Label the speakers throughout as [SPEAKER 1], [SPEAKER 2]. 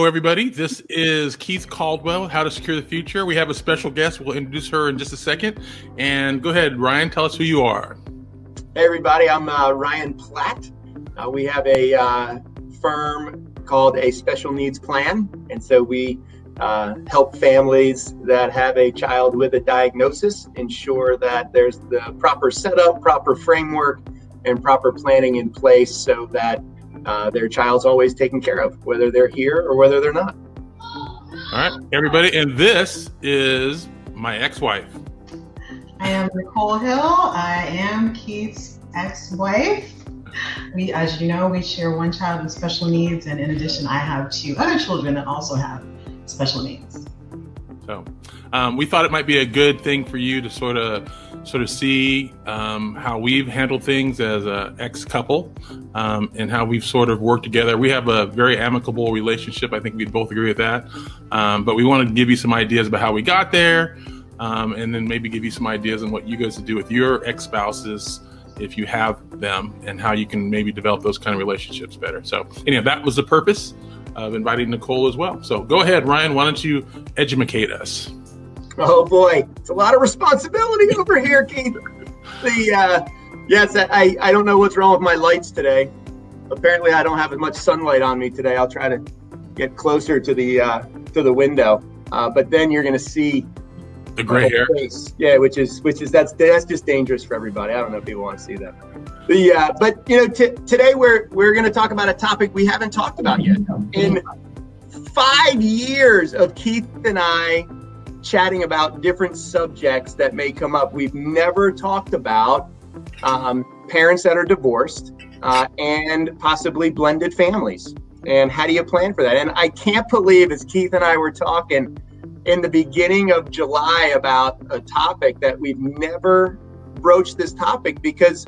[SPEAKER 1] Hello, everybody. This is Keith Caldwell, How to Secure the Future. We have a special guest. We'll introduce her in just a second. And go ahead, Ryan, tell us who you are.
[SPEAKER 2] Hey, everybody. I'm Ryan Platt. We have a firm called A Special Needs Plan. And so we help families that have a child with a diagnosis ensure that there's the proper setup, proper framework, and proper planning in place so that their child's always taken care of, whether they're here or whether they're not.
[SPEAKER 1] All right, everybody. And this is my ex-wife.
[SPEAKER 3] I am Nicole Hill. I am Keith's ex-wife. We, as you know, we share one child with special needs. And in addition, I have two other children that also have special needs. So
[SPEAKER 1] we thought it might be a good thing for you to sort of see how we've handled things as an ex-couple and how we've sort of worked together. We have a very amicable relationship. I think we'd both agree with that. But we wanted to give you some ideas about how we got there and then maybe give you some ideas on what you guys would do with your ex-spouses if you have them and how you can maybe develop those kind of relationships better. So anyhow, that was the purpose of inviting Nicole as well. So go ahead, Ryan, why don't you educate us?
[SPEAKER 2] Oh boy, it's a lot of responsibility over here, Keith. Yes, I don't know what's wrong with my lights today. Apparently, I don't have as much sunlight on me today. I'll try to get closer to the window, but then you're going to see
[SPEAKER 1] the gray hair.
[SPEAKER 2] Face. Yeah, which is that's just dangerous for everybody. I don't know if people want to see that. But you know, today we're going to talk about a topic we haven't talked about yet. In 5 years of Keith and I chatting about different subjects that may come up, we've never talked about parents that are divorced and possibly blended families. And how do you plan for that? And I can't believe, as Keith and I were talking in the beginning of July about a topic, that we've never broached this topic because,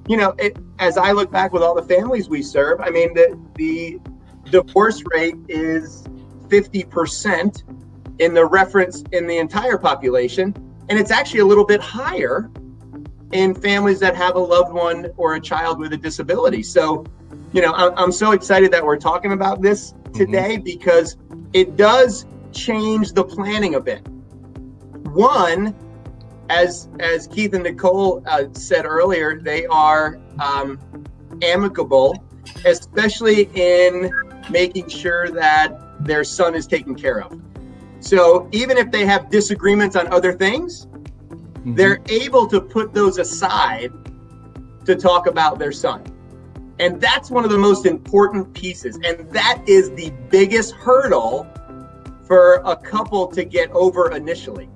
[SPEAKER 2] you know, as I look back with all the families we serve, I mean, the divorce rate is 50% in the entire population, and it's actually a little bit higher in families that have a loved one or a child with a disability. So, you know, I'm so excited that we're talking about this today because it does change the planning a bit. One, as Keith and Nicole said earlier, they are amicable, especially in making sure that their son is taken care of. So even if they have disagreements on other things, they're able to put those aside to talk about their son. And that's one of the most important pieces. And that is the biggest hurdle for a couple to get over initially,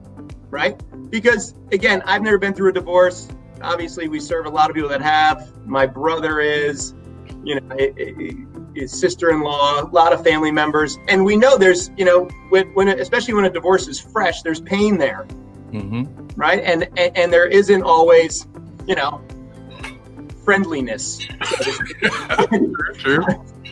[SPEAKER 2] right? Because again, I've never been through a divorce. Obviously, we serve a lot of people that have. My brother is, you know, his sister-in-law, a lot of family members. And we know there's, you know, especially when a divorce is fresh, there's pain there, right? And there isn't always, you know, friendliness.
[SPEAKER 1] True.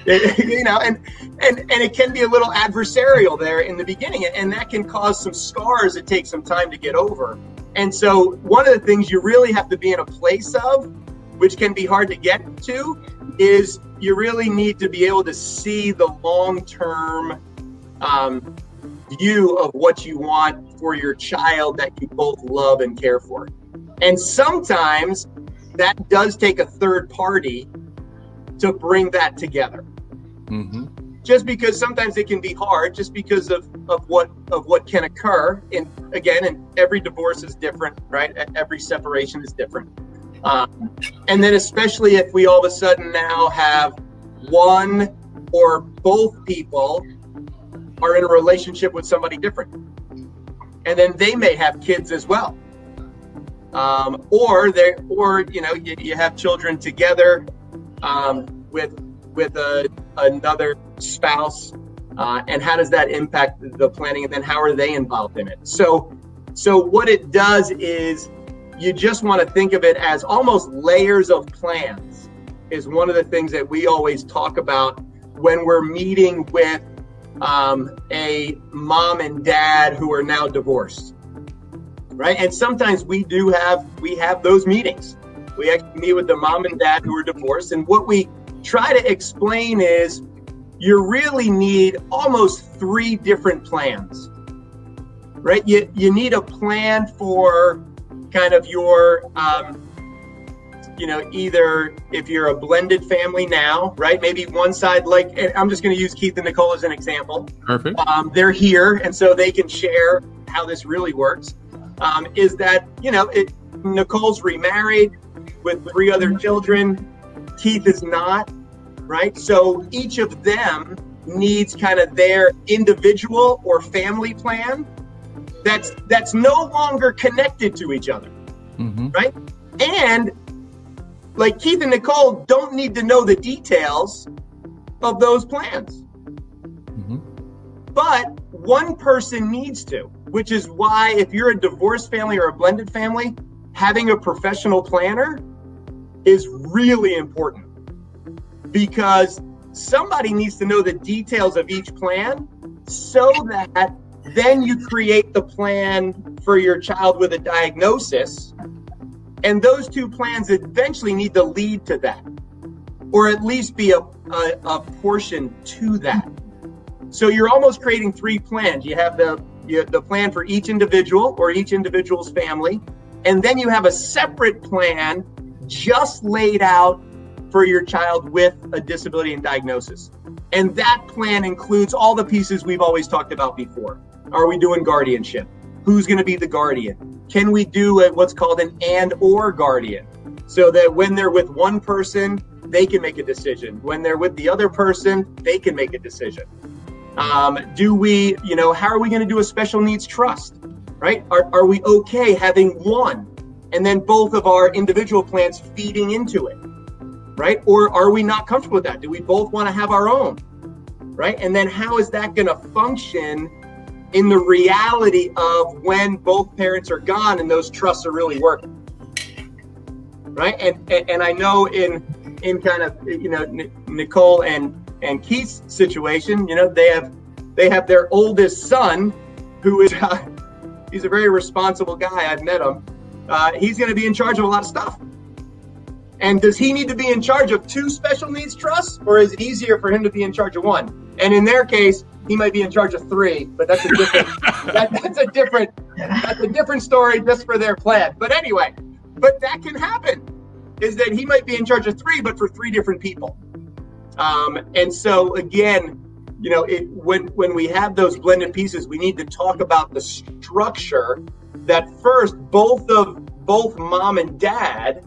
[SPEAKER 2] You know, and it can be a little adversarial there in the beginning, and that can cause some scars that take some time to get over. And so one of the things you really have to be in a place of, which can be hard to get to, is you really need to be able to see the long-term view of what you want for your child that you both love and care for. And sometimes that does take a third party to bring that together. Just because sometimes it can be hard, just because of what can occur. And every divorce is different, right? Every separation is different. And then especially if we all of a sudden now have one or both people are in a relationship with somebody different, and then they may have kids as well, or you know, you have children together with another spouse, and how does that impact the planning, and then how are they involved in it? So what it does is you just want to think of it as almost layers of plans is one of the things that we always talk about when we're meeting with a mom and dad who are now divorced, right? And sometimes we have those meetings. We actually meet with the mom and dad who are divorced, and what we try to explain is you really need almost 3 different plans, right? You need a plan for kind of your, either if you're a blended family now, right? Maybe one side, like, and I'm just going to use Keith and Nicole as an example.
[SPEAKER 1] Perfect.
[SPEAKER 2] They're here, and so they can share how this really works. Is that, Nicole's remarried with 3 other children. Keith is not, right? So each of them needs kind of their individual or family plan that's no longer connected to each other, right? And like Keith and Nicole don't need to know the details of those plans. But one person needs to, which is why if you're a divorced family or a blended family, having a professional planner is really important, because somebody needs to know the details of each plan so that then you create the plan for your child with a diagnosis. And those 2 plans eventually need to lead to that, or at least be a portion to that. So you're almost creating 3 plans. You have the plan for each individual or each individual's family, and then you have a separate plan just laid out for your child with a disability and diagnosis. And that plan includes all the pieces we've always talked about before. Are we doing guardianship? Who's going to be the guardian? Can we do what's called an and/or guardian, so that when they're with one person, they can make a decision. When they're with the other person, they can make a decision. Do we, how are we going to do a special needs trust, right? Are we okay having one and then both of our individual plans feeding into it, right? Or are we not comfortable with that? Do we both want to have our own, right? And then how is that going to function in the reality of when both parents are gone and those trusts are really working, right? And I know in kind of, Nicole and Keith's situation, they have their oldest son, who is he's a very responsible guy. I've met him. He's going to be in charge of a lot of stuff. And does he need to be in charge of 2 special needs trusts, or is it easier for him to be in charge of 1? And in their case, he might be in charge of 3, but that's a different that's a different story just for their plan. But anyway, but that can happen, is that he might be in charge of 3, but for 3 different people. And so again, when we have those blended pieces, we need to talk about the structure that first both mom and dad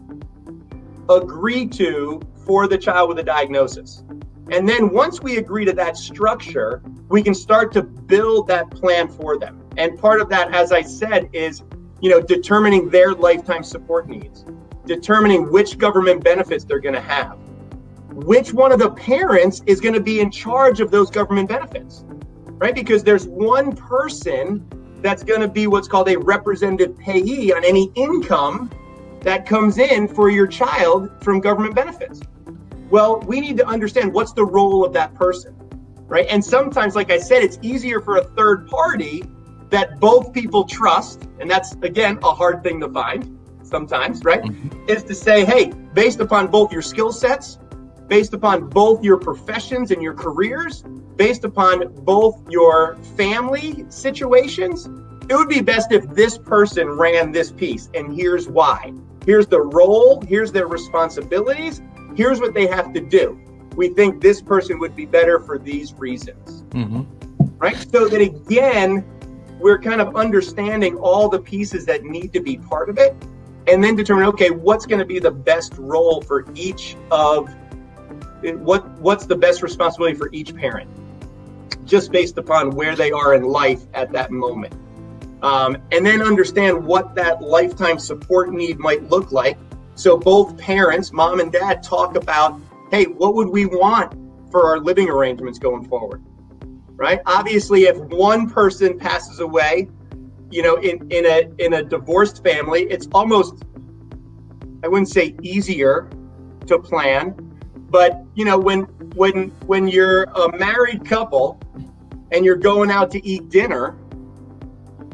[SPEAKER 2] agree to for the child with a diagnosis. And then once we agree to that structure, we can start to build that plan for them. And part of that, as I said, is, determining their lifetime support needs, determining which government benefits they're going to have, which one of the parents is going to be in charge of those government benefits, right? Because there's one person that's going to be what's called a representative payee on any income that comes in for your child from government benefits. Well, we need to understand what's the role of that person, right? And sometimes, like I said, it's easier for a third party that both people trust, and that's, again, a hard thing to find sometimes, right? Is to say, hey, based upon both your skill sets, based upon both your professions and your careers, based upon both your family situations, it would be best if this person ran this piece, and here's why. Here's the role, here's their responsibilities, here's what they have to do. We think this person would be better for these reasons, right? So that, again, we're kind of understanding all the pieces that need to be part of it, and then determine, okay, what's going to be the best role for each of, what's the best responsibility for each parent, just based upon where they are in life at that moment. And then understand what that lifetime support need might look like. So both parents, mom and dad, talk about, hey, what would we want for our living arrangements going forward, right? Obviously, if one person passes away, in a divorced family, it's almost, I wouldn't say easier to plan, but when you're a married couple and you're going out to eat dinner,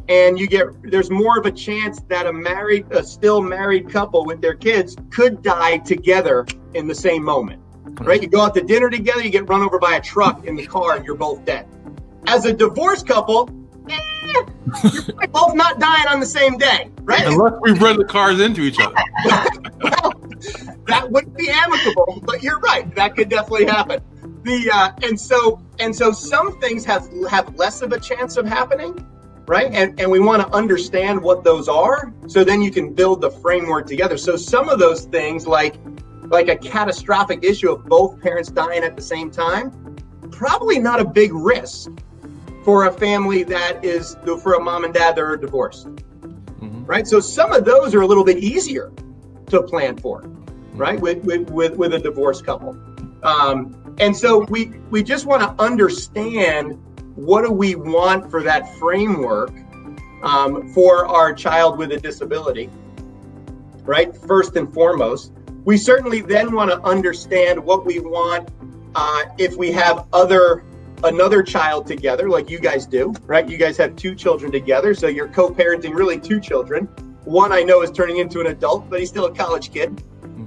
[SPEAKER 2] and there's more of a chance that a still married couple with their kids could die together in the same moment, right? You go out to dinner together, you get run over by a truck in the car, and you're both dead. As a divorced couple, you're both not dying on the same day, right?
[SPEAKER 1] Unless we run the cars into each other.
[SPEAKER 2] Well, that wouldn't be amicable, but you're right. That could definitely happen. And so some things have less of a chance of happening, right? And we want to understand what those are, so then you can build the framework together. So some of those things, like a catastrophic issue of both parents dying at the same time, probably not a big risk for a family that is, for a mom and dad that are divorced, right? So some of those are a little bit easier to plan for, right? With a divorced couple. And so we just want to understand, what do we want for that framework for our child with a disability, right? First and foremost. We certainly then want to understand what we want if we have another child together, like you guys do, right? You guys have 2 children together, so you're co-parenting really 2 children. One I know is turning into an adult, but he's still a college kid.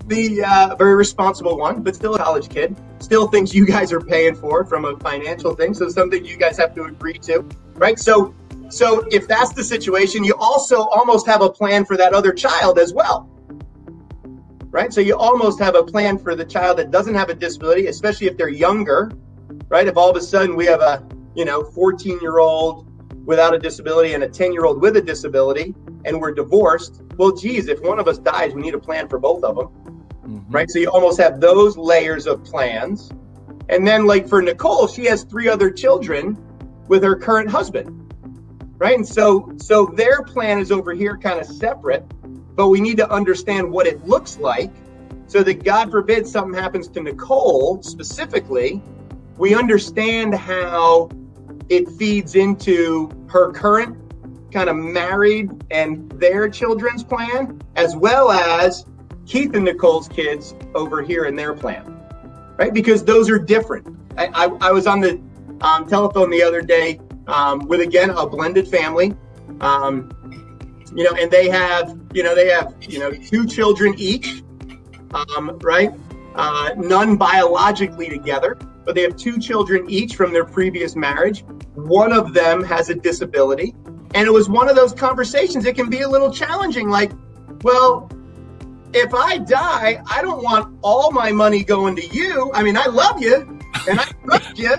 [SPEAKER 2] The very responsible one, but still a college kid. Still things you guys are paying for from a financial thing, so something you guys have to agree to, right? So if that's the situation, you also almost have a plan for that other child as well, right? So you almost have a plan for the child that doesn't have a disability, especially if they're younger, right? If all of a sudden we have a 14-year-old without a disability and a 10-year-old with a disability, and we're divorced, well, geez, if one of us dies, we need a plan for both of them, right? So you almost have those layers of plans. And then, like for Nicole, she has 3 other children with her current husband, right? And so their plan is over here kind of separate, but we need to understand what it looks like, so that God forbid something happens to Nicole specifically, we understand how it feeds into her current kind of married and their children's plan, as well as Keith and Nicole's kids over here in their plan, right? Because those are different. I was on the telephone the other day with, again, a blended family, and they have 2 children each, right? None biologically together, but they have 2 children each from their previous marriage. One of them has a disability. And it was one of those conversations that can be a little challenging. Like, well, if I die, I don't want all my money going to you. I mean, I love you and I trust you,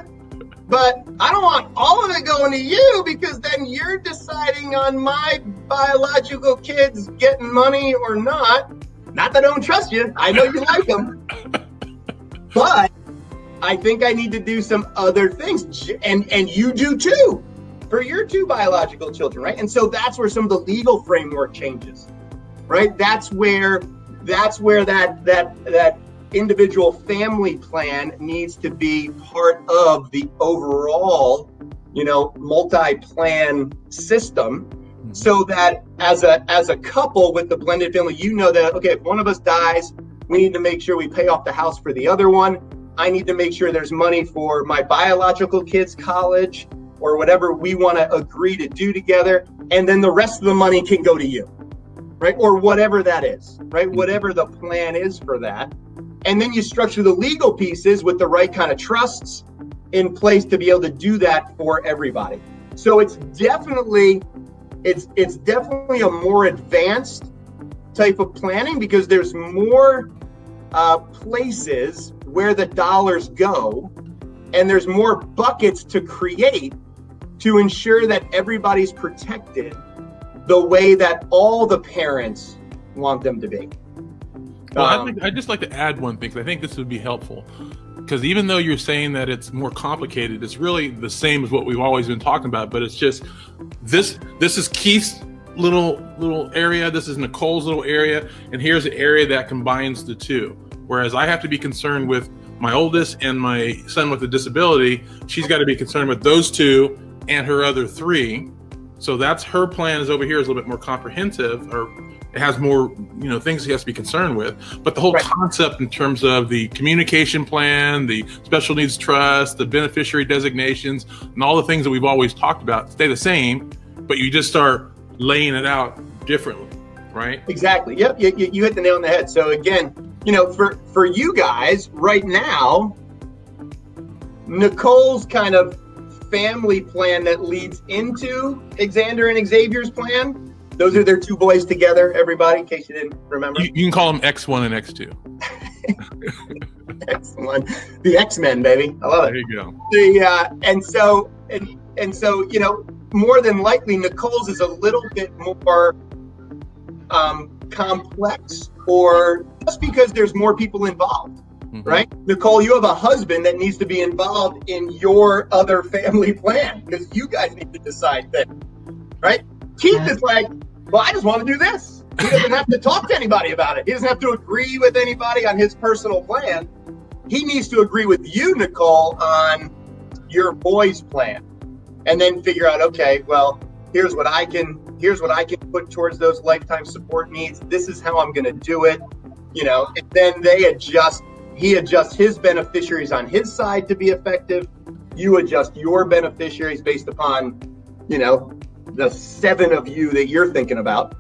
[SPEAKER 2] but I don't want all of it going to you, because then you're deciding on my biological kids getting money or not. Not that I don't trust you. I know you like them. But I think I need to do some other things. And you do too, for your 2 biological children, right? And so that's where some of the legal framework changes, right? That's where that individual family plan needs to be part of the overall, multi-plan system, so that as a couple with the blended family, that, okay, if one of us dies, we need to make sure we pay off the house for the other one. I need to make sure there's money for my biological kids' college, or whatever we want to agree to do together. And then the rest of the money can go to you, right? Or whatever that is, right? Whatever the plan is for that. And then you structure the legal pieces with the right kind of trusts in place to be able to do that for everybody. So it's definitely a more advanced type of planning, because there's more places where the dollars go, and there's more buckets to create to ensure that everybody's protected the way that all the parents want them to be.
[SPEAKER 1] Well, I'd just like to add one thing, because I think this would be helpful. Because even though you're saying that it's more complicated, it's really the same as what we've always been talking about. But it's just this is Keith's little area, this is Nicole's little area, and here's the area that combines the 2. Whereas I have to be concerned with my oldest and my son with a disability, she's got to be concerned with those 2 and her other 3. So that's her plan is over here is a little bit more comprehensive, or it has more, things he has to be concerned with. But the whole concept in terms of the communication plan, the special needs trust, the beneficiary designations, and all the things that we've always talked about stay the same, but you just start laying it out differently, right?
[SPEAKER 2] Exactly. Yep. You hit the nail on the head. So again, you know, for you guys right now, Nicole's kind of family plan that leads into Xander and Xavier's plan. Those are their two boys together, everybody, in case you didn't remember.
[SPEAKER 1] You can call them X1 and X2.
[SPEAKER 2] X1, the X-Men, baby. I love it.
[SPEAKER 1] There you go.
[SPEAKER 2] And so, you know, more than likely, Nicole's is a little bit more complex, or just because there's more people involved. Right? Nicole, you have a husband that needs to be involved in your other family plan because you guys need to decide things, right? Keith is like, well, I just want to do this. He doesn't have to talk to anybody about it. He doesn't have to agree with anybody on his personal plan. He needs to agree with you, Nicole, on your boys' plan, and then figure out, okay, well, here's what I can put towards those lifetime support needs. This is how I'm going to do it, you know. And then he adjusts his beneficiaries on his side to be effective. You adjust your beneficiaries based upon, you know, the 7 of you that you're thinking about.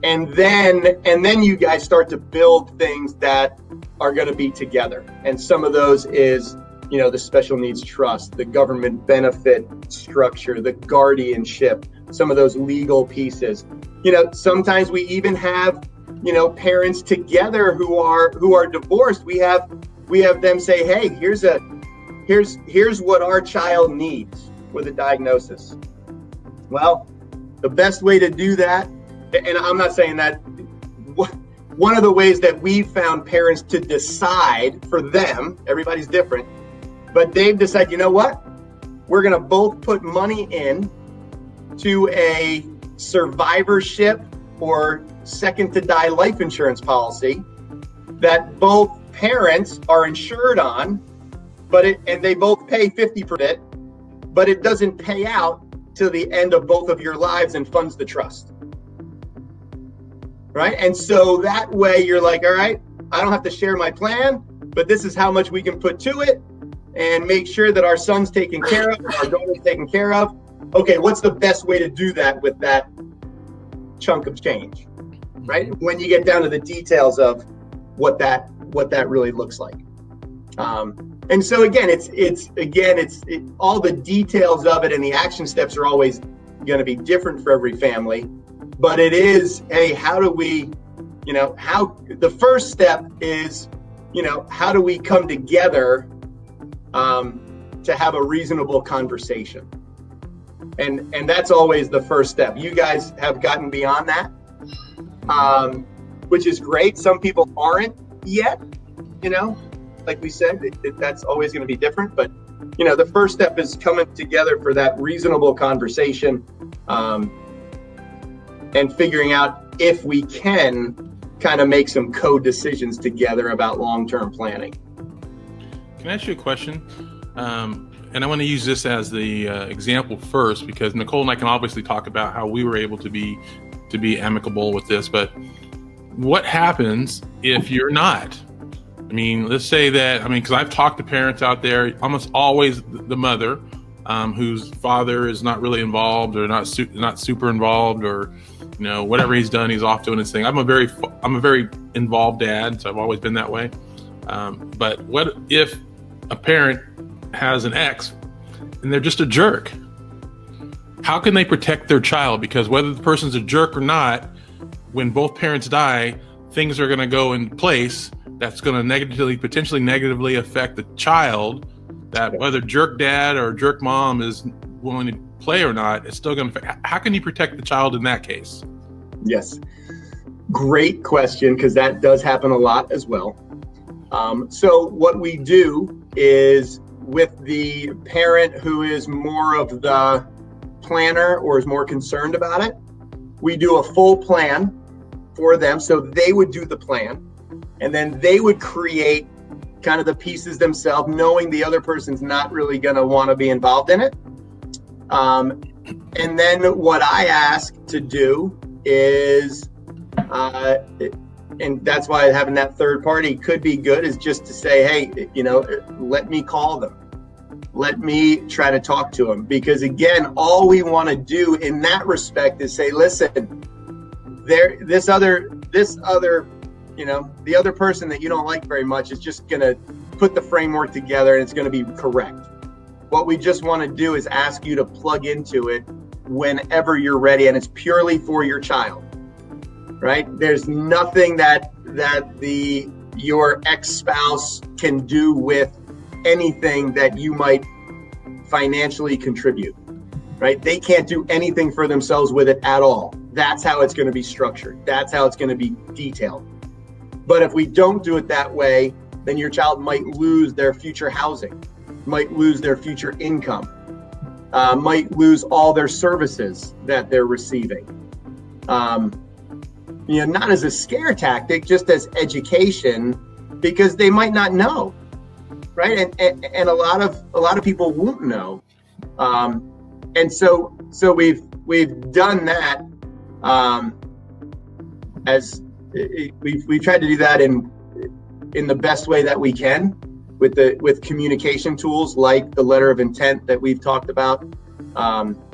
[SPEAKER 2] And then you guys start to build things that are going to be together. And some of those is, you know, the special needs trust, the government benefit structure, the guardianship, some of those legal pieces. You know, sometimes we even have, you know, parents together who are divorced. We have them say, hey, here's what our child needs with a diagnosis. Well, the best way to do that, and I'm not saying that, one of the ways that we've found parents to decide for them, everybody's different, but they've decided, you know what, we're going to both put money in to a survivorship or second to die life insurance policy that both parents are insured on, and they both pay 50%, but it doesn't pay out till the end of both of your lives and funds the trust. Right? And so that way you're like, all right, I don't have to share my plan, but this is how much we can put to it and make sure that our son's taken care of, our daughter's taken care of. Okay, what's the best way to do that with that chunk of change? Right? When you get down to the details of what that really looks like. And so again, it's all the details of it and the action steps are always going to be different for every family. But it is, hey, how do we, you know, the first step is, you know, how do we come together to have a reasonable conversation? And that's always the first step. You guys have gotten beyond that, which is great. Some people aren't yet, you know, like we said, that's always going to be different. But, you know, the first step is coming together for that reasonable conversation. And figuring out if we can kind of make some co-decisions together about long-term planning.
[SPEAKER 1] Can I ask you a question? And I want to use this as the example first, because Nicole and I can obviously talk about how we were able to be amicable with this, but what happens if you're not? I mean, let's say that, because I've talked to parents out there, almost always the mother, whose father is not really involved or not super involved, or, you know, whatever he's done, he's off doing his thing. I'm a very involved dad, so I've always been that way. But what if a parent has an ex and they're just a jerk? How can they protect their child? Because whether the person's a jerk or not, when both parents die, things are going to go in place that's going to potentially negatively affect the child. That whether jerk dad or jerk mom is willing to play or not, it's still going to affect. How can you protect the child in that case?
[SPEAKER 2] Yes, great question, because that does happen a lot as well. So what we do is, with the parent who is more of the planner or is more concerned about it, we do a full plan for them. So they would do the plan, and then they would create kind of the pieces themselves, knowing the other person's not really going to want to be involved in it. And then what I ask to do is, and that's why having that third party could be good, is just to say, hey, you know, let me call them. Let me try to talk to them. Because again, all we want to do in that respect is say, listen, this other you know, the other person that you don't like very much is just going to put the framework together and it's going to be correct. What we just want to do is ask you to plug into it whenever you're ready, and it's purely for your child, right? There's nothing that your ex-spouse can do with anything that you might financially contribute, right? They can't do anything for themselves with it at all. That's how it's going to be structured. That's how it's going to be detailed. But if we don't do it that way, then your child might lose their future housing, might lose their future income, might lose all their services that they're receiving. You know, not as a scare tactic, just as education, because they might not know, right? And a lot of people won't know. And so we've done that, as we've tried to do that in the best way that we can with communication tools like the letter of intent that we've talked about,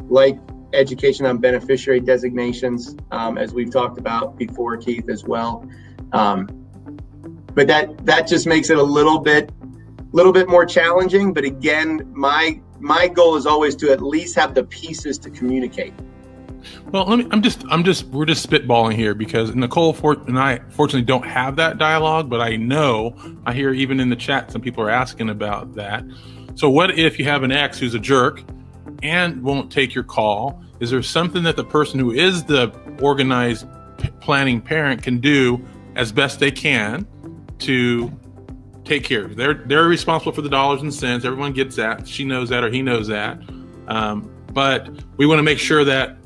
[SPEAKER 2] like education on beneficiary designations, as we've talked about before, Keith, as well. But that just makes it a little bit more challenging. But again, my goal is always to at least have the pieces to communicate.
[SPEAKER 1] Well, we're just spitballing here because Nicole and I fortunately don't have that dialogue, but I hear even in the chat, some people are asking about that. So what if you have an ex who's a jerk and won't take your call? Is there something that the person who is the organized planning parent can do as best they can to take care of it? They're responsible for the dollars and cents. Everyone gets that. She knows that, or he knows that. But we want to make sure that,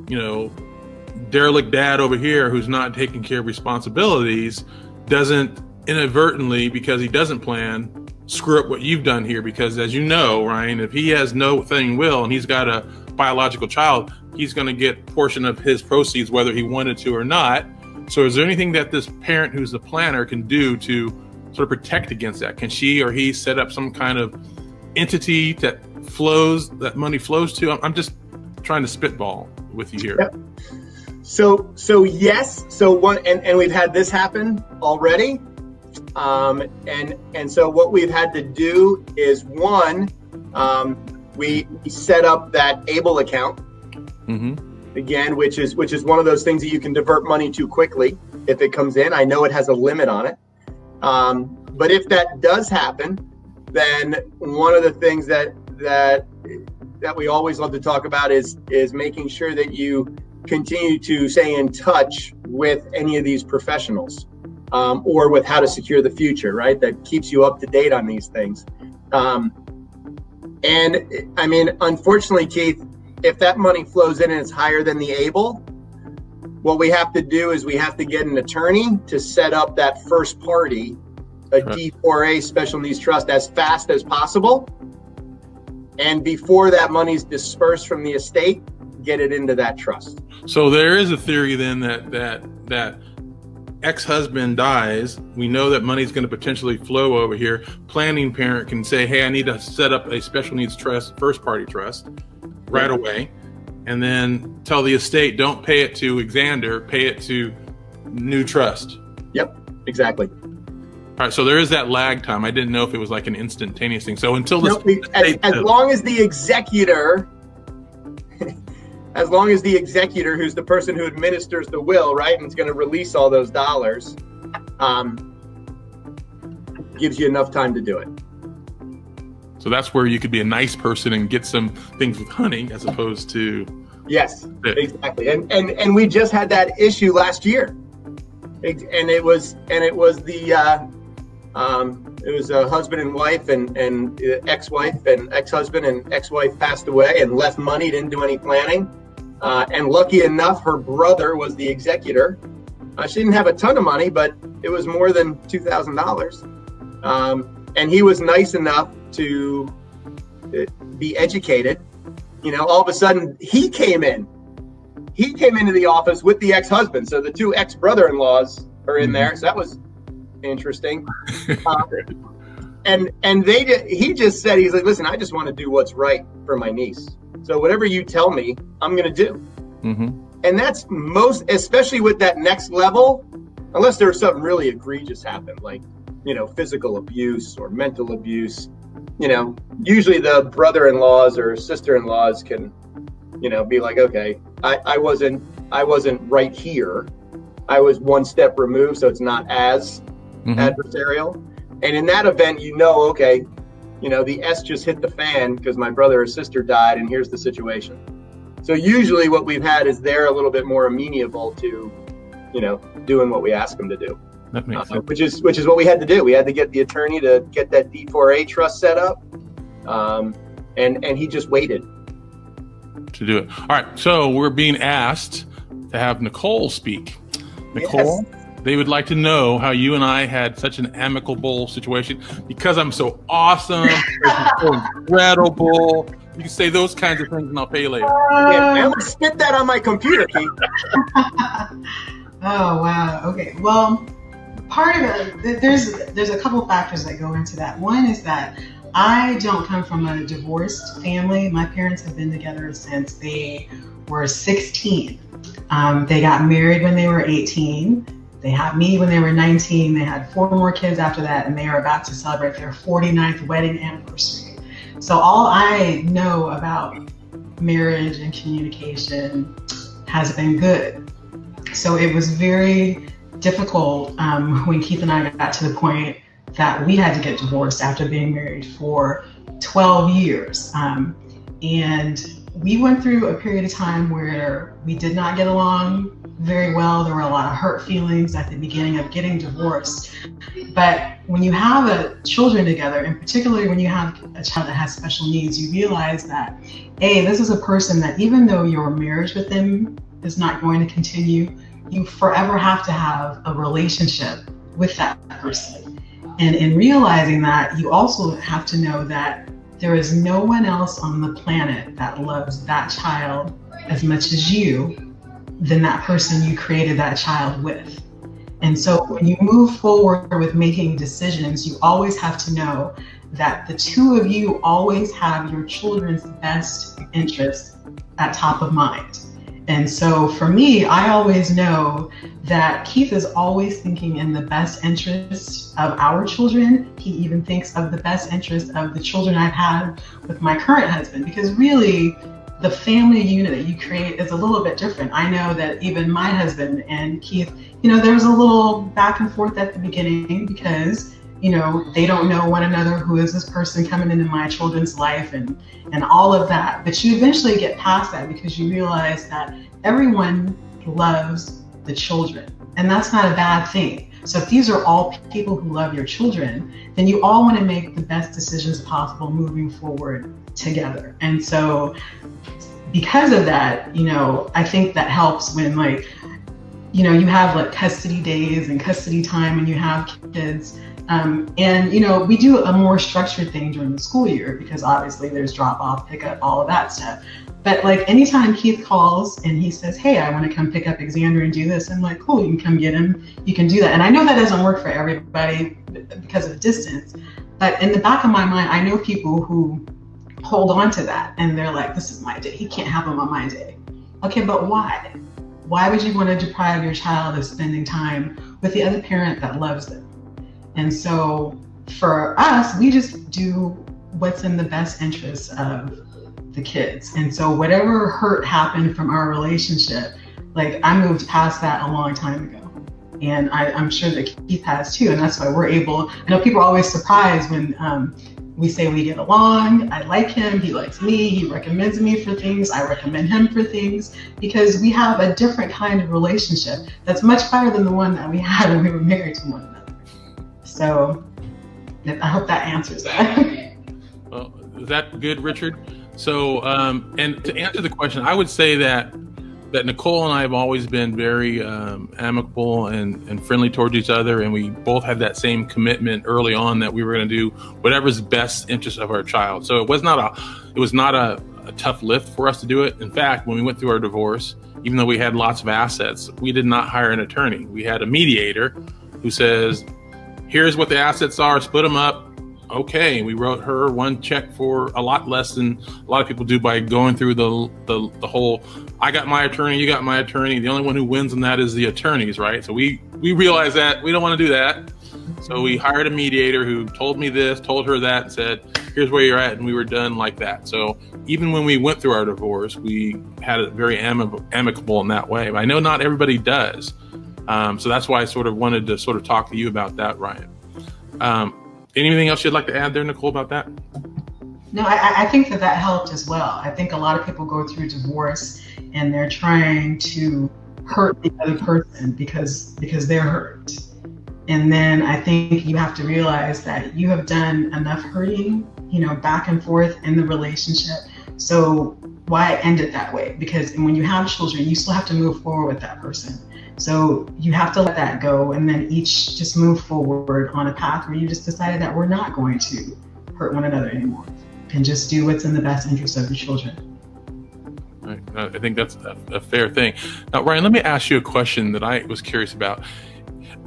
[SPEAKER 1] you know, derelict dad over here who's not taking care of responsibilities doesn't inadvertently, because he doesn't plan, screw up what you've done here. Because as you know, Ryan, if he has no thing will and he's got a biological child, he's going to get a portion of his proceeds whether he wanted to or not. So is there anything that this parent who's the planner can do to sort of protect against that? Can she or he set up some kind of entity that money flows to? I'm just trying to spitball with you here.
[SPEAKER 2] Yep. So yes. So one, and we've had this happen already. And so what we've had to do is one, we set up that ABLE account, again, which is one of those things that you can divert money to quickly if it comes in. I know it has a limit on it. But if that does happen, then one of the things that we always love to talk about is making sure that you continue to stay in touch with any of these professionals, or with how to secure the future, right? That keeps you up to date on these things. And I mean, unfortunately, Keith, if that money flows in and it's higher than the ABLE, what we have to do is we have to get an attorney to set up that first party, a D4A special needs trust, as fast as possible. And before that money's dispersed from the estate, get it into that trust.
[SPEAKER 1] So there is a theory then that ex-husband dies. We know that money's going to potentially flow over here. Planning parent can say, hey, I need to set up a special needs trust, first party trust right away. And then tell the estate, don't pay it to Xander, pay it to new trust.
[SPEAKER 2] Yep, exactly.
[SPEAKER 1] All right, so there is that lag time. I didn't know if it was like an instantaneous thing. So until this,
[SPEAKER 2] as long as the executor, who's the person who administers the will, right, and is going to release all those dollars, gives you enough time to do it.
[SPEAKER 1] So that's where you could be a nice person and get some things with honey, as opposed to.
[SPEAKER 2] Yes, exactly. And we just had that issue last year, and it was a husband and wife, and ex-wife and ex-husband, and ex-wife passed away and left money, didn't do any planning. And lucky enough, her brother was the executor. She didn't have a ton of money, but it was more than $2,000. And he was nice enough to be educated. You know, all of a sudden he came into the office with the ex-husband. So the two ex-brother-in-laws are in there. So that was interesting. And he just said, he's like, listen, I just want to do what's right for my niece. So whatever you tell me, I'm going to do. And that's especially with that next level, unless there was something really egregious happened, like, you know, physical abuse or mental abuse. You know, usually the brother-in-laws or sister-in-laws can, you know, be like, okay, I wasn't right here. I was one step removed, so it's not as adversarial. And in that event, you know, okay, you know, the S just hit the fan because my brother or sister died, and here's the situation. So usually what we've had is they're a little bit more amenable to, you know, doing what we ask them to do.
[SPEAKER 1] That makes sense.
[SPEAKER 2] Which is what we had to do. We had to get the attorney to get that D4A trust set up, and he just waited
[SPEAKER 1] to do it. All right, so we're being asked to have Nicole speak. Nicole, yes. They would like to know how you and I had such an amicable situation because I'm so awesome, so incredible. You can say those kinds of things and I'll pay you later.
[SPEAKER 2] Yeah, man, let's spit that on my computer, Keith.
[SPEAKER 3] Oh, wow. Okay. Well, part of it, there's a couple factors that go into that. One is that I don't come from a divorced family. My parents have been together since they were 16. They got married when they were 18. They had me when they were 19. They had 4 more kids after that, and they are about to celebrate their 49th wedding anniversary. So all I know about marriage and communication has been good. So it was very difficult when Keith and I got to the point that we had to get divorced after being married for 12 years. And we went through a period of time where we did not get along very well. There were a lot of hurt feelings at the beginning of getting divorced. But when you have children together, and particularly when you have a child that has special needs, you realize that, A, this is a person that even though your marriage with them is not going to continue, you forever have to have a relationship with that person. And in realizing that, you also have to know that there is no one else on the planet that loves that child as much as you than that person you created that child with. And so when you move forward with making decisions, you always have to know that the two of you always have your children's best interest at top of mind. And so for me, I always know that Keith is always thinking in the best interest of our children. He even thinks of the best interest of the children I've had with my current husband, because really the family unit that you create is a little bit different. I know that even my husband and Keith, you know, there's a little back and forth at the beginning because, you know, they don't know one another. Who is this person coming into my children's life and all of that. But you eventually get past that because you realize that everyone loves the children, and that's not a bad thing. So if these are all people who love your children, then you all want to make the best decisions possible moving forward together. And so because of that, you know, I think that helps when, like, you know, you have like custody days and custody time when you have kids. And, you know, we do a more structured thing during the school year because obviously there's drop off, pick up, all of that stuff. But like anytime Keith calls and he says, hey, I want to come pick up Xander and do this, I'm like, cool, you can come get him. You can do that. And I know that doesn't work for everybody because of distance. But in the back of my mind, I know people who hold on to that and they're like, this is my day. He can't have him on my day. Okay, but why? Why would you want to deprive your child of spending time with the other parent that loves them? And so for us, we just do what's in the best interest of the kids. And so whatever hurt happened from our relationship, like I moved past that a long time ago. And I'm sure that Keith has too. And that's why we're able, I know people are always surprised when we say we get along. I like him, he likes me, he recommends me for things, I recommend him for things, because we have a different kind of relationship that's much better than the one that we had when we were married to one another. So I hope that answers that.
[SPEAKER 1] Well, is that good, Richard? So, and to answer the question, I would say that Nicole and I have always been very amicable and friendly towards each other, and we both had that same commitment early on that we were going to do whatever's best interest of our child. So it was not a tough lift for us to do it. In fact, when we went through our divorce, even though we had lots of assets, we did not hire an attorney. We had a mediator who says, here's what the assets are, split them up. Okay, we wrote her one check for a lot less than a lot of people do by going through the whole, I got my attorney, you got my attorney. The only one who wins on that is the attorneys, right? So we we realized that we don't want to do that. So we hired a mediator who told me this, told her that, and said, here's where you're at. And we were done like that. So even when we went through our divorce, we had it very amicable in that way. But I know not everybody does. So that's why I sort of wanted to sort of talk to you about that, Ryan. Anything else you'd like to add there, Nicole, about that?
[SPEAKER 3] No, I think that helped as well. I think a lot of people go through divorce and they're trying to hurt the other person because they're hurt. And then I think you have to realize that you have done enough hurting, back and forth in the relationship. So why end it that way? Because when you have children, you still have to move forward with that person. So you have to let that go and then each just move forward on a path where you just decided that we're not going to hurt one another anymore and just do what's in the best interest of your children.
[SPEAKER 1] Right. I think that's a fair thing. Now, Ryan, let me ask you a question that I was curious about.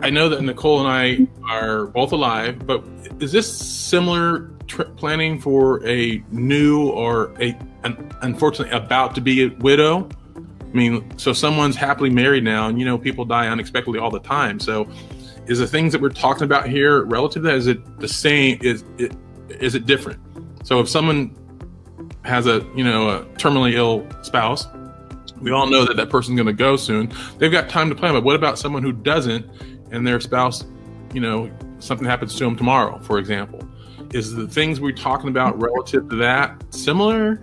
[SPEAKER 1] I know that Nicole and I are both alive, but is this similar planning for a new or unfortunately about to be a widow? I mean, so someone's happily married now, and people die unexpectedly all the time. So is the things that we're talking about here relative to that, is it the same? Is it different? So if someone has a terminally ill spouse, we all know that person's going to go soon. They've got time to plan. But what about someone who doesn't, and their spouse, something happens to them tomorrow, for example? Is the things we're talking about relative to that similar?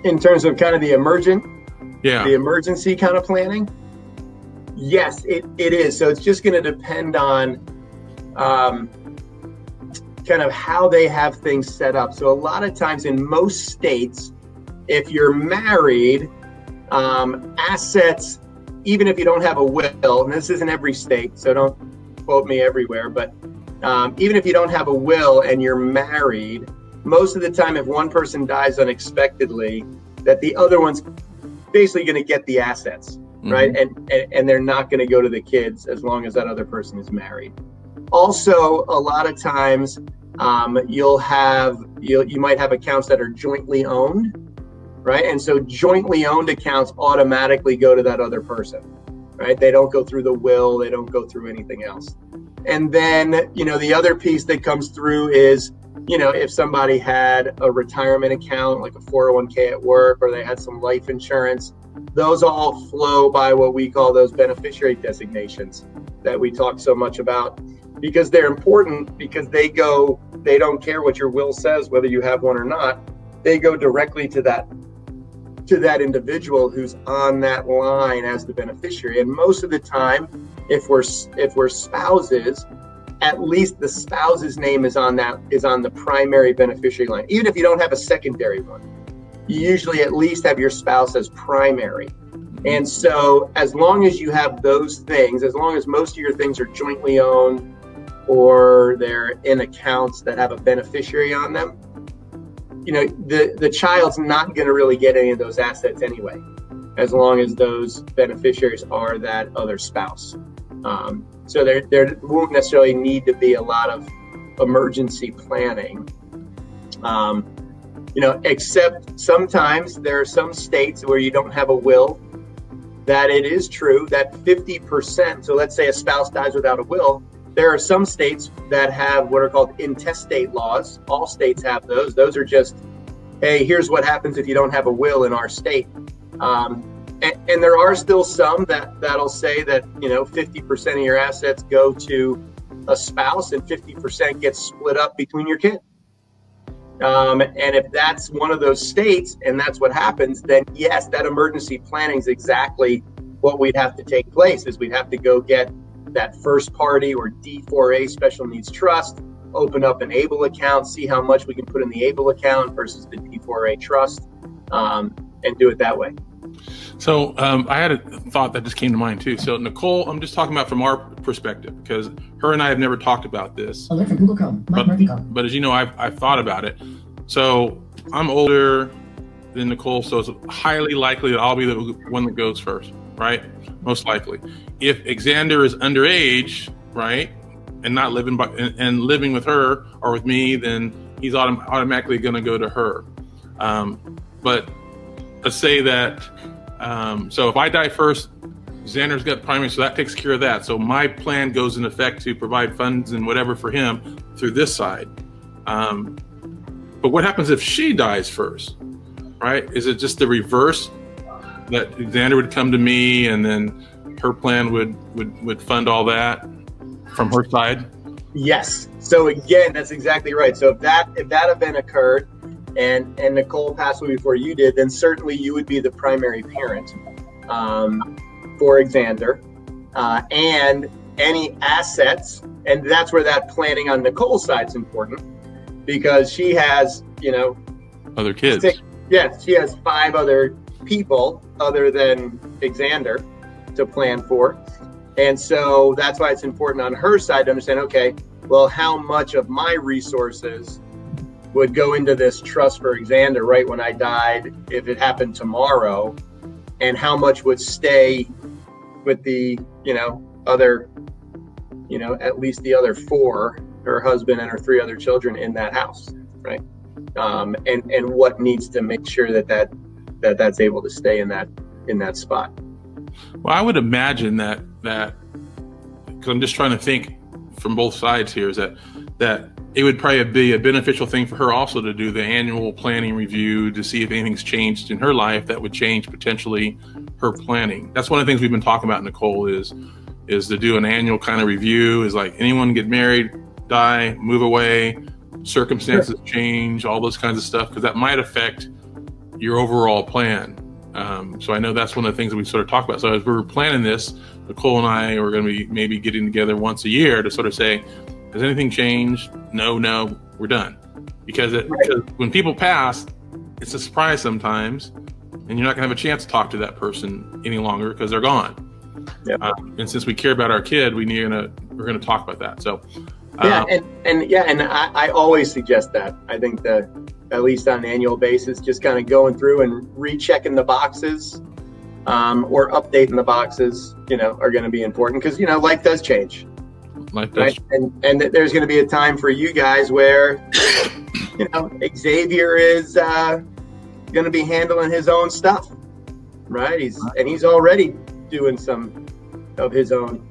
[SPEAKER 2] In terms of kind of the emergency kind of planning? Yes, it is. So it's just going to depend on kind of how they have things set up. So a lot of times in most states, if you're married, assets, even if you don't have a will, and this isn't every state, so don't quote me everywhere, but even if you don't have a will and you're married, most of the time if one person dies unexpectedly, that the other one's basically going to get the assets, right? And they're not going to go to the kids as long as that other person is married. Also, a lot of times you might have accounts that are jointly owned, right? And so jointly owned accounts automatically go to that other person, right? They don't go through the will, they don't go through anything else. And then, the other piece that comes through is, if somebody had a retirement account, like a 401k at work, or they had some life insurance, those all flow by what we call those beneficiary designations that we talk so much about, because they're important, because they don't care what your will says, whether you have one or not, they go directly to that individual who's on that line as the beneficiary. And most of the time, if we're spouses, at least the spouse's name is on the primary beneficiary line. Even if you don't have a secondary one, you usually at least have your spouse as primary. And so as long as you have those things, as long as most of your things are jointly owned or they're in accounts that have a beneficiary on them, the child's not going to really get any of those assets anyway, as long as those beneficiaries are that other spouse. So there won't necessarily need to be a lot of emergency planning, except sometimes there are some states where you don't have a will, that it is true that 50%, so let's say a spouse dies without a will, there are some states that have what are called intestate laws. All states have those. Those are just, hey, here's what happens if you don't have a will in our state. And there are still some that'll say that 50% of your assets go to a spouse and 50% gets split up between your kids. And if that's one of those states and that's what happens, then yes, that emergency planning is exactly what we'd have to take place. Is we'd have to go get that first party or D4A special needs trust, open up an ABLE account, see how much we can put in the ABLE account versus the D4A trust, and do it that way.
[SPEAKER 1] So I had a thought that just came to mind too. So Nicole, I'm just talking about from our perspective, because her and I have never talked about this.
[SPEAKER 4] Alert from Google Chrome.
[SPEAKER 1] But as you know, I've thought about it. So I'm older than Nicole, so it's highly likely that I'll be the one that goes first, right? Most likely. If Xander is underage, right, and not living living with her or with me, then he's automatically going to go to her. But let's say that, so if I die first, Xander's got primary, so that takes care of that. So my plan goes in effect to provide funds and whatever for him through this side. But what happens if she dies first, right? Is it just the reverse, that Xander would come to me and then her plan would fund all that from her side?
[SPEAKER 2] Yes. So again, that's exactly right. So if that event occurred and Nicole passed away before you did, then certainly you would be the primary parent for Xander, and any assets. And that's where that planning on Nicole's side is important, because she has,
[SPEAKER 1] other kids.
[SPEAKER 2] She has 5 other people other than Xander to plan for. And so that's why it's important on her side to understand, okay, well, how much of my resources would go into this trust for Xander right when I died, if it happened tomorrow, and how much would stay with the, other, at least the other 4, her husband and her 3 other children in that house, right? And what needs to make sure that's able to stay in that spot.
[SPEAKER 1] Well, I would imagine that because I'm just trying to think from both sides here, is that it would probably be a beneficial thing for her also to do the annual planning review to see if anything's changed in her life that would change potentially her planning. That's one of the things we've been talking about, Nicole, is to do an annual kind of review. Is like, anyone get married, die, move away, circumstances change, all those kinds of stuff, because that might affect your overall plan. So I know that's one of the things that we sort of talk about. So as we were planning this, Nicole and I are going to be maybe getting together once a year to sort of say, has anything changed? No, we're done. Because when people pass, it's a surprise sometimes, and you're not going to have a chance to talk to that person any longer because they're gone. Yeah. And since we care about our kid, we're going to talk about that. So
[SPEAKER 2] and I always suggest that. I think that at least on an annual basis, just kind of going through and rechecking the boxes or updating the boxes, are going to be important, because, life does change.
[SPEAKER 1] Life does.
[SPEAKER 2] Right? And there's going to be a time for you guys where, Xavier is going to be handling his own stuff, right? He's already doing some of his own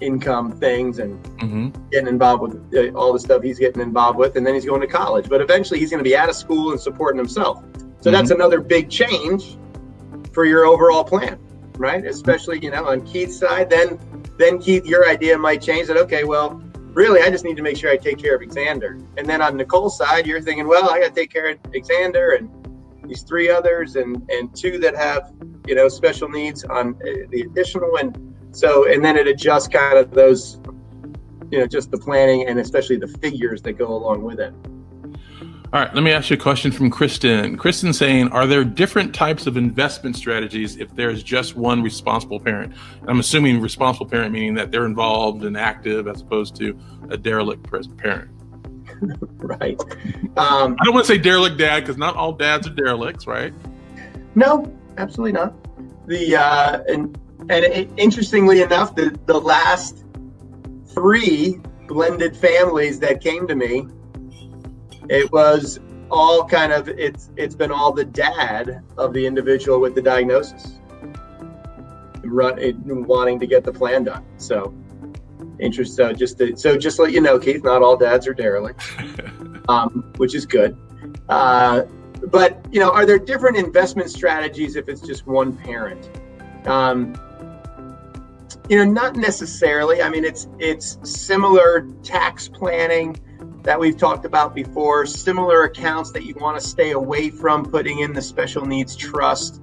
[SPEAKER 2] income things and getting involved with all the stuff he's getting involved with, and then he's going to college. But eventually he's going to be out of school and supporting himself. So that's another big change for your overall plan, right? Especially, on Keith's side. Then Keith, your idea might change that, okay, well, really, I just need to make sure I take care of Xander. And then on Nicole's side, you're thinking, well, I got to take care of Xander and these 3 others and 2 that have, special needs on the additional. And then it adjusts kind of those, just the planning and especially the figures that go along with it.
[SPEAKER 1] All right, let me ask you a question from Kristen. Kristen's saying, are there different types of investment strategies if there's just one responsible parent? I'm assuming responsible parent meaning that they're involved and active as opposed to a derelict parent.
[SPEAKER 2] Right.
[SPEAKER 1] I don't want to say derelict dad, because not all dads are derelicts, right?
[SPEAKER 2] No, absolutely not. Interestingly enough, the last 3 blended families that came to me, it was all kind of, it's been all the dad of the individual with the diagnosis wanting to get the plan done. So just to let you know, Keith, not all dads are derelict, which is good. But are there different investment strategies if it's just one parent? Not necessarily. I mean, it's similar tax planning that we've talked about before, similar accounts that you want to stay away from putting in the special needs trust.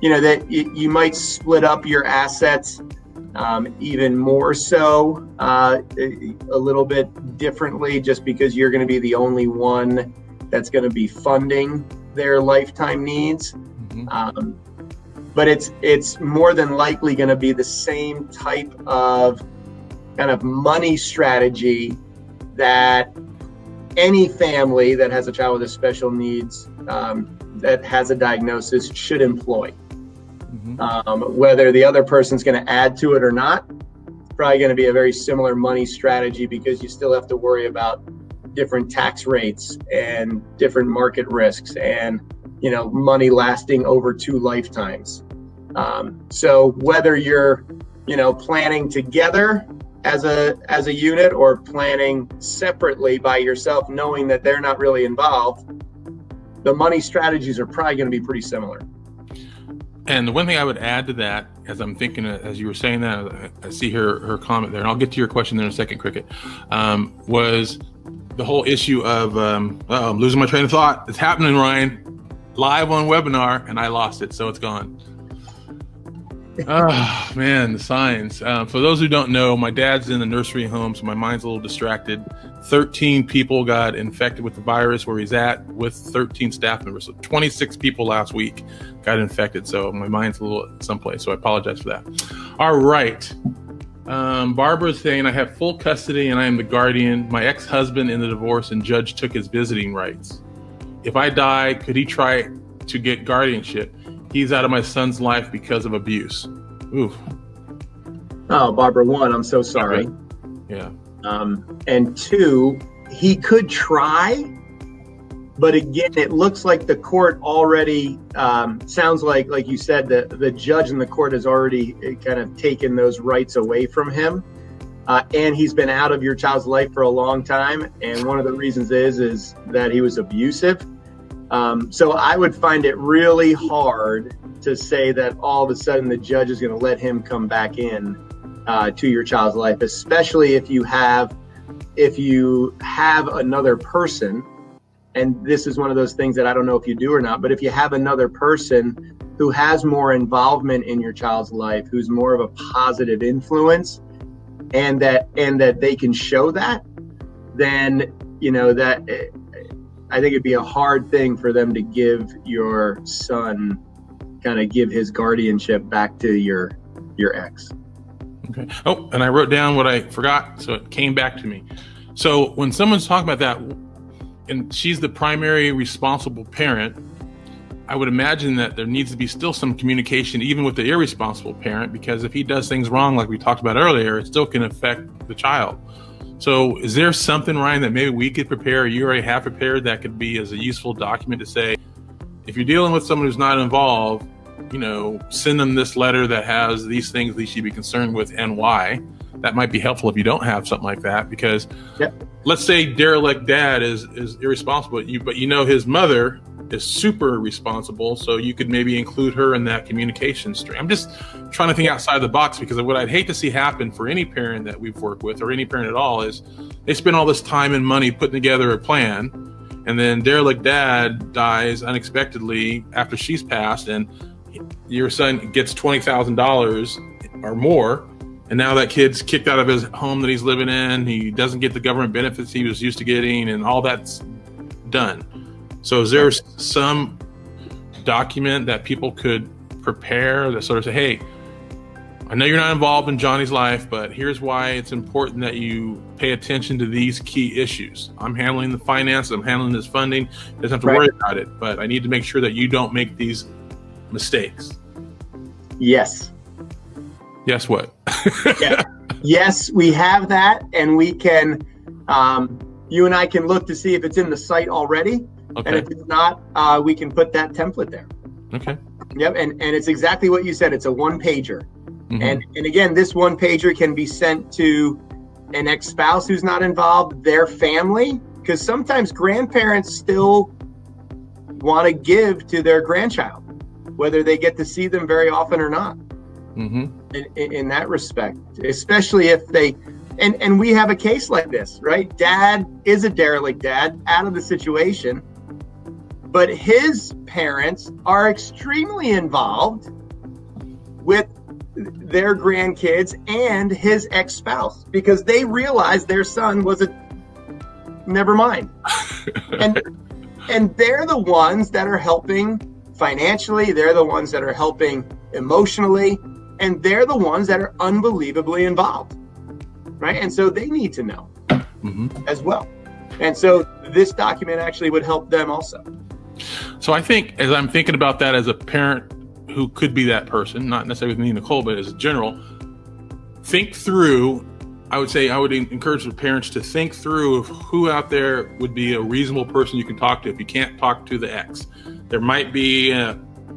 [SPEAKER 2] That you might split up your assets even more so, a little bit differently, just because you're going to be the only one that's going to be funding their lifetime needs. But it's more than likely going to be the same type of kind of money strategy that any family that has a child with special needs that has a diagnosis should employ. Whether the other person's going to add to it or not, it's probably going to be a very similar money strategy, because you still have to worry about different tax rates and different market risks and money lasting over 2 lifetimes. So whether you're, planning together as a unit or planning separately by yourself, knowing that they're not really involved, the money strategies are probably going to be pretty similar.
[SPEAKER 1] And the one thing I would add to that, as I'm thinking, as you were saying that, I see her comment there, and I'll get to your question in a second, Cricket, was the whole issue of, I'm losing my train of thought. It's happening, Ryan, live on webinar, and I lost it, so it's gone. Oh, man, the signs. For those who don't know, my dad's in the nursery home, so my mind's a little distracted. 13 people got infected with the virus where he's at with 13 staff members. So 26 people last week got infected. So my mind's a little someplace. So I apologize for that. All right. Barbara's saying, I have full custody and I am the guardian. My ex-husband in the divorce and judge took his visiting rights. If I die, could he try to get guardianship? He's out of my son's life because of abuse. Oof.
[SPEAKER 2] Oh, Barbara, one, I'm so sorry.
[SPEAKER 1] Yeah.
[SPEAKER 2] And two, he could try, but again, it looks like the court already, sounds like you said, the judge in the court has already kind of taken those rights away from him. And he's been out of your child's life for a long time. And one of the reasons is that he was abusive. So I would find it really hard to say that all of a sudden the judge is going to let him come back in to your child's life, especially if you have another person. And this is one of those things that I don't know if you do or not, but if you have another person who has more involvement in your child's life, who's more of a positive influence, and that they can show that, then that I think it'd be a hard thing for them to give your son, kind of give his guardianship back to your ex.
[SPEAKER 1] Okay. Oh, and I wrote down what I forgot, so it came back to me. So when someone's talking about that, and she's the primary responsible parent, I would imagine that there needs to be still some communication, even with the irresponsible parent, because if he does things wrong, like we talked about earlier, it still can affect the child. So is there something, Ryan, that maybe we could prepare, or you already have prepared, that could be as a useful document to say, if you're dealing with someone who's not involved, send them this letter that has these things they should be concerned with and why. That might be helpful if you don't have something like that, because let's say derelict dad is irresponsible, but his mother is super responsible, so you could maybe include her in that communication stream. I'm just trying to think outside the box, because what I'd hate to see happen for any parent that we've worked with, or any parent at all, is they spend all this time and money putting together a plan, and then derelict dad dies unexpectedly after she's passed, and your son gets $20,000 or more, and now that kid's kicked out of his home that he's living in. He doesn't get the government benefits he was used to getting, and all that's done. So is there some document that people could prepare that sort of say, hey, I know you're not involved in Johnny's life, but here's why it's important that you pay attention to these key issues. I'm handling the finances, I'm handling this funding. You doesn't have to worry about it, but I need to make sure that you don't make these mistakes.
[SPEAKER 2] Yes.
[SPEAKER 1] Yes, what?
[SPEAKER 2] Yeah. Yes, we have that, and we can, you and I can look to see if it's in the site already. Okay. And if it's not, we can put that template there.
[SPEAKER 1] Okay.
[SPEAKER 2] Yep, and it's exactly what you said. It's a one-pager. Mm-hmm. And again, this one-pager can be sent to an ex-spouse who's not involved, their family, because sometimes grandparents still want to give to their grandchild, whether they get to see them very often or not. Mm-hmm. In that respect, especially if they, and we have a case like this, right? Dad is a derelict dad, out of the situation, but his parents are extremely involved with their grandkids and his ex-spouse, because they realized their son was never mind. and they're the ones that are helping financially, they're the ones that are helping emotionally, and they're the ones that are unbelievably involved, right? And so they need to know as well. And so this document actually would help them also.
[SPEAKER 1] So I think, as I'm thinking about that as a parent who could be that person, not necessarily with me and Nicole, but as a general, think through, I would encourage the parents to think through who out there would be a reasonable person you can talk to if you can't talk to the ex. There might be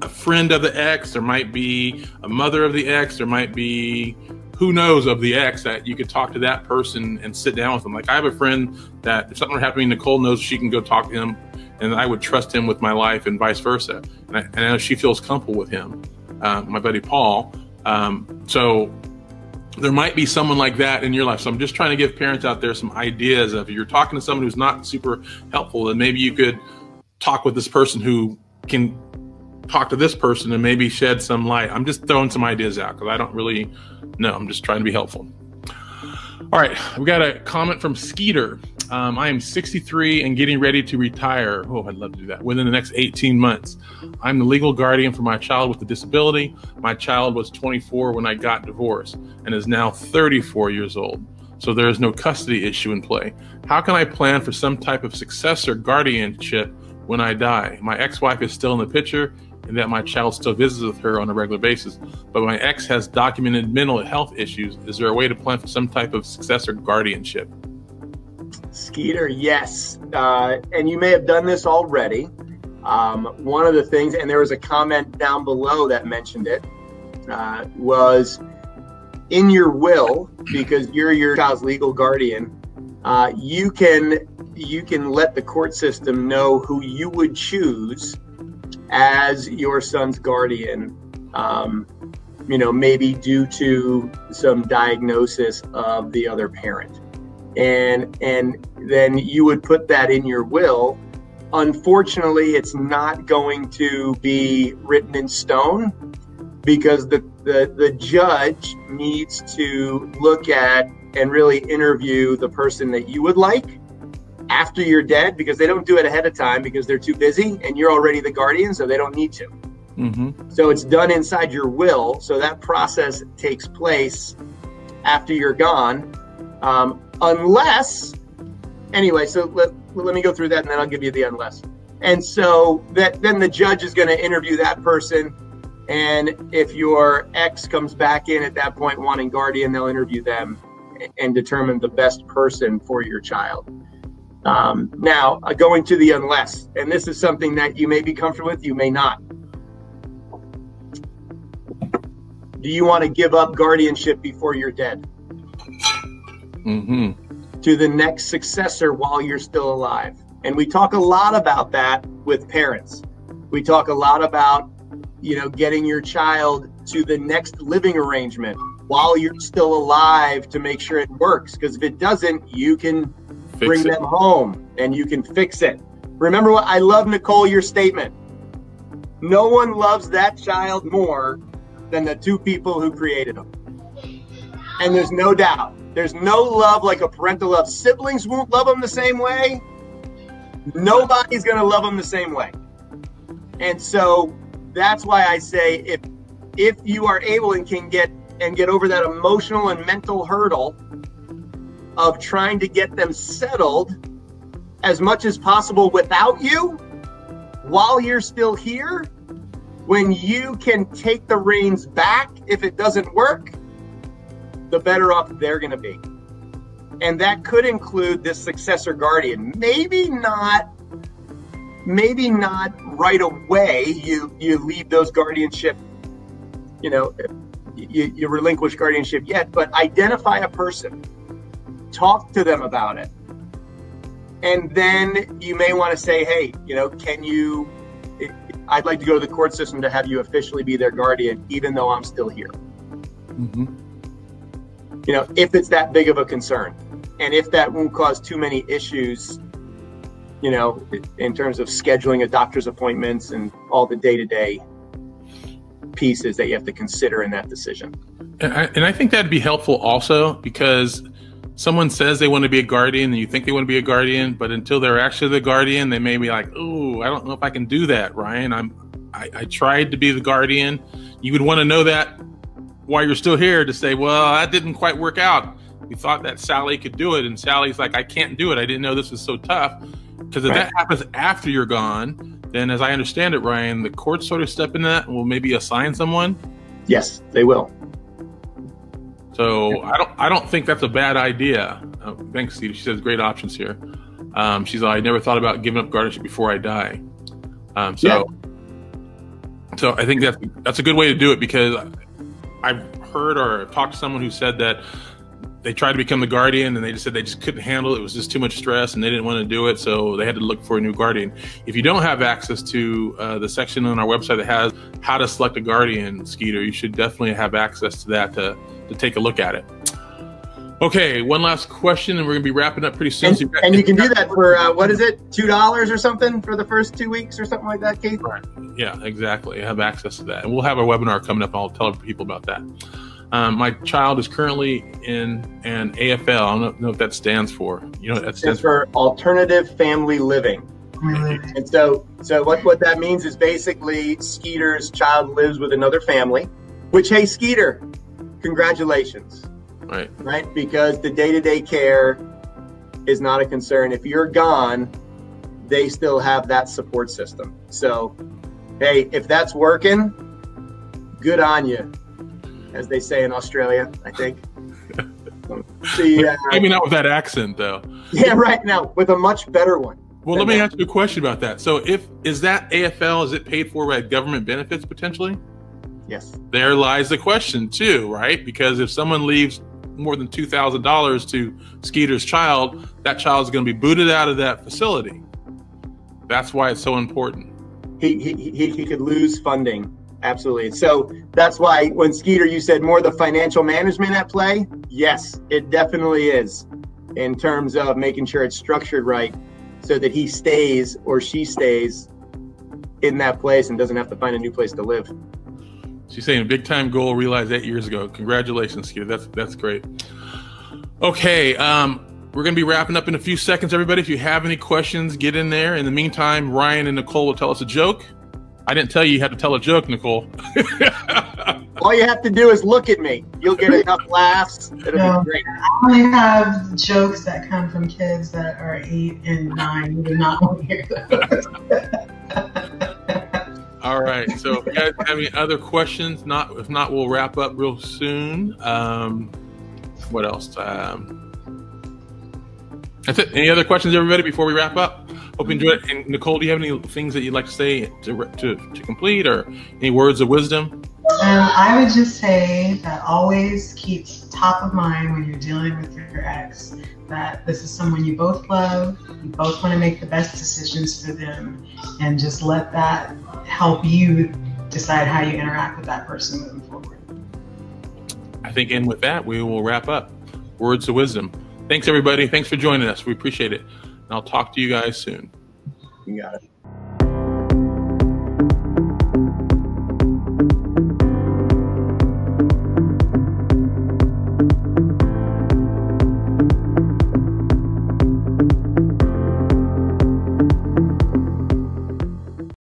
[SPEAKER 1] a friend of the ex, there might be a mother of the ex, there might be who knows of the ex that you could talk to that person and sit down with them. Like I have a friend that if something were happening, Nicole knows she can go talk to him, and I would trust him with my life and vice versa. And I know she feels comfortable with him, my buddy Paul. So there might be someone like that in your life. So I'm just trying to give parents out there some ideas of, if you're talking to someone who's not super helpful, then maybe you could talk with this person who can talk to this person and maybe shed some light. I'm just throwing some ideas out because I don't really know. I'm just trying to be helpful. All right, we got a comment from Skeeter. I am 63 and getting ready to retire. Oh, I'd love to do that within the next 18 months. I'm the legal guardian for my child with a disability. My child was 24 when I got divorced and is now 34 years old. So there is no custody issue in play. How can I plan for some type of successor guardianship when I die? My ex-wife is still in the picture, and that my child still visits with her on a regular basis, but my ex has documented mental health issues. Is there a way to plan for some type of successor guardianship?
[SPEAKER 2] Skeeter, yes. And you may have done this already. One of the things, and there was a comment down below that mentioned it, was in your will, because you're your child's legal guardian, you can let the court system know who you would choose as your son's guardian, maybe due to some diagnosis of the other parent. And then you would put that in your will. Unfortunately, it's not going to be written in stone because the judge needs to look at and really interview the person that you would like after you're dead, because they don't do it ahead of time because they're too busy and you're already the guardian, so they don't need to. Mm-hmm. So it's done inside your will. So that process takes place after you're gone. Unless, anyway, so let me go through that and then I'll give you the unless. And so then the judge is going to interview that person. And if your ex comes back in at that point wanting guardian, they'll interview them and determine the best person for your child. Now, going to the unless, and this is something that you may be comfortable with, you may not. Do you want to give up guardianship before you're dead? Mm-hmm. To the next successor while you're still alive? And we talk a lot about that with parents. We talk a lot about, getting your child to the next living arrangement while you're still alive to make sure it works. Because if it doesn't, you can bring them home and you can fix it. Remember what I love, Nicole, your statement. No one loves that child more than the two people who created them. And there's no doubt. There's no love like a parental love. Siblings won't love them the same way. Nobody's going to love them the same way. And so that's why I say if you are able and can get over that emotional and mental hurdle of trying to get them settled as much as possible without you while you're still here, when you can take the reins back if it doesn't work, the better off they're going to be. And that could include this successor guardian. Maybe not right away you leave those guardianship, you relinquish guardianship yet, but identify a person, talk to them about it. And then you may want to say, hey, I'd like to go to the court system to have you officially be their guardian, even though I'm still here. Mm-hmm. If it's that big of a concern, and if that won't cause too many issues, in terms of scheduling a doctor's appointments and all the day-to-day pieces that you have to consider in that decision.
[SPEAKER 1] And I think that'd be helpful also, because someone says they want to be a guardian and you think they want to be a guardian, but until they're actually the guardian, they may be like, oh, I don't know if I can do that, Ryan. I tried to be the guardian. You would want to know that while you're still here to say, well, that didn't quite work out. We thought that Sally could do it. And Sally's like, I can't do it. I didn't know this was so tough. Because if that happens after you're gone, then as I understand it, Ryan, the courts sort of step in that and will maybe assign someone.
[SPEAKER 2] Yes, they will.
[SPEAKER 1] So I don't think that's a bad idea. Thanks, Steve. She says great options here. She's like, I never thought about giving up guardianship before I die. So So I think that's a good way to do it, because I've heard or talked to someone who said that they tried to become the guardian and they just said they just couldn't handle it. It was just too much stress and they didn't want to do it. So they had to look for a new guardian. If you don't have access to the section on our website that has how to select a guardian, Skeeter, you should definitely have access to that to take a look at it. Okay, one last question, and we're going to be wrapping up pretty soon.
[SPEAKER 2] And you can do that for, what is it, $2 or something for the first 2 weeks or something like that, Keith?
[SPEAKER 1] Right. Yeah, exactly. I have access to that. And we'll have a webinar coming up. I'll tell people about that. My child is currently in an AFL. I don't know what that stands for. You know what that stands
[SPEAKER 2] for? Alternative Family Living. And so what that means is basically Skeeter's child lives with another family, which, hey, Skeeter, congratulations. Right? Because the day-to-day care is not a concern. If you're gone, they still have that support system. So, hey, if that's working, good on you, as they say in Australia, I think.
[SPEAKER 1] Maybe not with that accent, though.
[SPEAKER 2] Yeah, right. Now, with a much better one.
[SPEAKER 1] Well, let me ask you a question about that. So is that AFL, is it paid for by government benefits potentially?
[SPEAKER 2] Yes.
[SPEAKER 1] There lies the question too, right? Because if someone leaves more than $2,000 to Skeeter's child, that child is going to be booted out of that facility. That's why it's so important.
[SPEAKER 2] He could lose funding. Absolutely. So that's why when Skeeter, you said more the financial management at play. Yes, it definitely is, in terms of making sure it's structured right so that he stays or she stays in that place and doesn't have to find a new place to live.
[SPEAKER 1] She's saying a big time goal realized 8 years ago. Congratulations, Skeeter. That's great. Okay, we're going to be wrapping up in a few seconds, everybody. If you have any questions, get in there. In the meantime, Ryan and Nicole will tell us a joke. I didn't tell you had to tell a joke, Nicole.
[SPEAKER 2] All you have to do is look at me. You'll get enough laughs. It'll be great.
[SPEAKER 3] I only have jokes that come from kids that are 8 and 9. You do not want to hear those.
[SPEAKER 1] All right. So if you guys have any other questions, if not, we'll wrap up real soon. What else? That's it. Any other questions, everybody, before we wrap up? Hope you enjoyed it. And Nicole, do you have any things that you'd like to say to complete, or any words of wisdom?
[SPEAKER 3] I would just say that always keep top of mind when you're dealing with your ex, that this is someone you both love, you both want to make the best decisions for them, and just let that help you decide how you interact with that person moving forward.
[SPEAKER 1] I think, and with that, we will wrap up. Words of wisdom. Thanks, everybody. Thanks for joining us. We appreciate it. And I'll talk to you guys soon.
[SPEAKER 2] You got it.